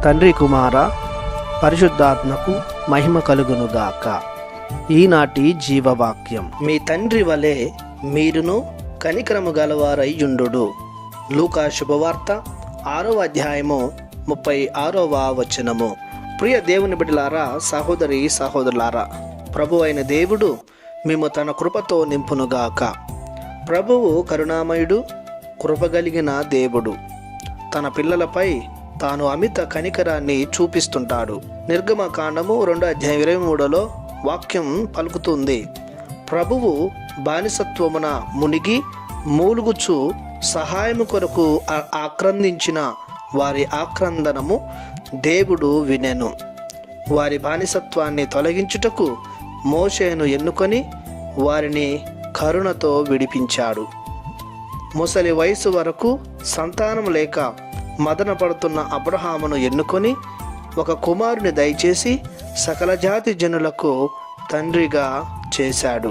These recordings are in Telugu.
తండ్రి కుమార పరిశుద్ధాత్మకు మహిమ కలుగునుగాక. ఈనాటి జీవవాక్యం. మీ తండ్రి వలె మీరును కనికరము గలవారయ్యుండు. లూకా శుభవార్త 6వ అధ్యాయము 36వ వచనము. ప్రియ దేవుని బిడ్డలారా, సహోదరి సహోదరులారా, ప్రభు అయిన దేవుడు మేము తన కృపతో నింపునుగాక. ప్రభువు కరుణామయుడు, కృపగలిగిన దేవుడు. తన పిల్లలపై తాను అమిత కనికరాన్ని చూపిస్తుంటాడు. నిర్గమకాండము 2:23 వాక్యం పలుకుతుంది, ప్రభువు బానిసత్వమున మునిగి మూలుగుచు సహాయము కొరకు ఆక్రందించిన వారి ఆక్రందనము దేవుడు వినెను. వారి బానిసత్వాన్ని తొలగించుటకు మోషేను ఎన్నుకొని వారిని కరుణతో విడిపించాడు. ముసలి వయసు వరకు సంతానం లేక మదన పడుతున్న అబ్రహామును ఎన్నుకొని ఒక కుమారుని దయచేసి సకల జాతి జనులకు తండ్రిగా చేశాడు.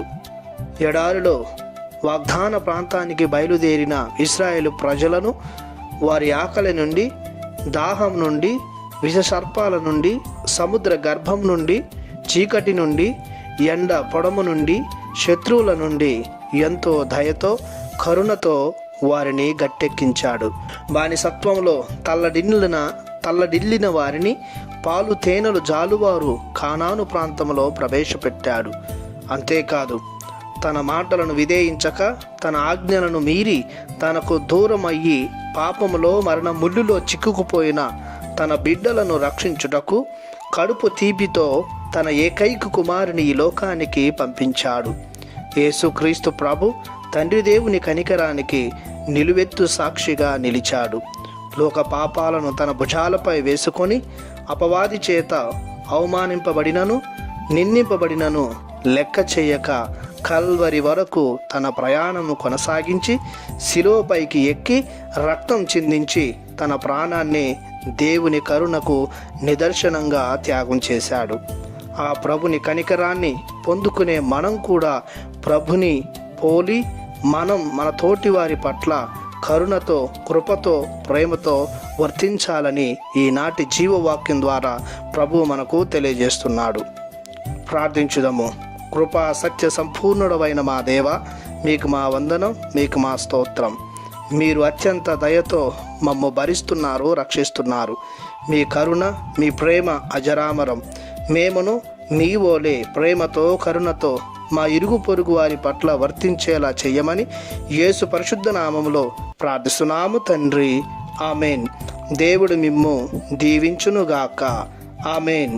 ఎడారిలో వాగ్దాన ప్రాంతానికి బయలుదేరిన ఇశ్రాయేలు ప్రజలను వారి ఆకలి నుండి, దాహం నుండి, విషసర్పాల నుండి, సముద్ర గర్భం నుండి, చీకటి నుండి, ఎండ పొడము నుండి, శత్రువుల నుండి ఎంతో దయతో కరుణతో వారిని గట్టెక్కించాడు. బానిసత్వంలో తల్లడిల్లిన వారిని పాలు తేనెలు జాలువారు కానాను ప్రాంతంలో ప్రవేశపెట్టాడు. అంతేకాదు, తన మాటలను విధేయించక తన ఆజ్ఞలను మీరి తనకు దూరం అయ్యి పాపములో మరణ ముళ్ళులో చిక్కుకుపోయిన తన బిడ్డలను రక్షించుటకు కడుపు తీపితో తన ఏకైక కుమారుని ఈ లోకానికి పంపించాడు. యేసుక్రీస్తు ప్రభు తండ్రి దేవుని కనికరానికి నిలువెత్తు సాక్షిగా నిలిచాడు. లోక పాపాలను తన భుజాలపై వేసుకొని అపవాది చేత అవమానింపబడినను నిందింపబడినను లెక్క చేయక కల్వరి వరకు తన ప్రయాణము కొనసాగించి శిలువపైకి ఎక్కి రక్తం చిందించి తన ప్రాణాన్ని దేవుని కరుణకు నిదర్శనంగా త్యాగం చేశాడు. ఆ ప్రభుని కనికరాన్ని పొందుకునే మనం కూడా ప్రభుని పోలి మనం మన తోటి వారి పట్ల కరుణతో, కృపతో, ప్రేమతో వర్తించాలని ఈనాటి జీవవాక్యం ద్వారా ప్రభువు మనకు తెలియజేస్తున్నాడు. ప్రార్థించుదాము. కృపా సత్య సంపూర్ణుడవైన మా దేవ, మీకు మా వందనం, మీకు మా స్తోత్రం. మీరు అత్యంత దయతో మమ్ము భరిస్తున్నారు, రక్షిస్తున్నారు. మీ కరుణ, మీ ప్రేమ అజరామరం. మేమును మీ వోలే ప్రేమతో, కరుణతో మా ఇరుగు పొరుగు వారి పట్ల వర్తించేలా చెయ్యమని యేసు పరిశుద్ధ నామములో ప్రార్థిస్తున్నాము తండ్రి. ఆమెన్. దేవుడు మిమ్ము దీవించునుగాక. ఆమెన్.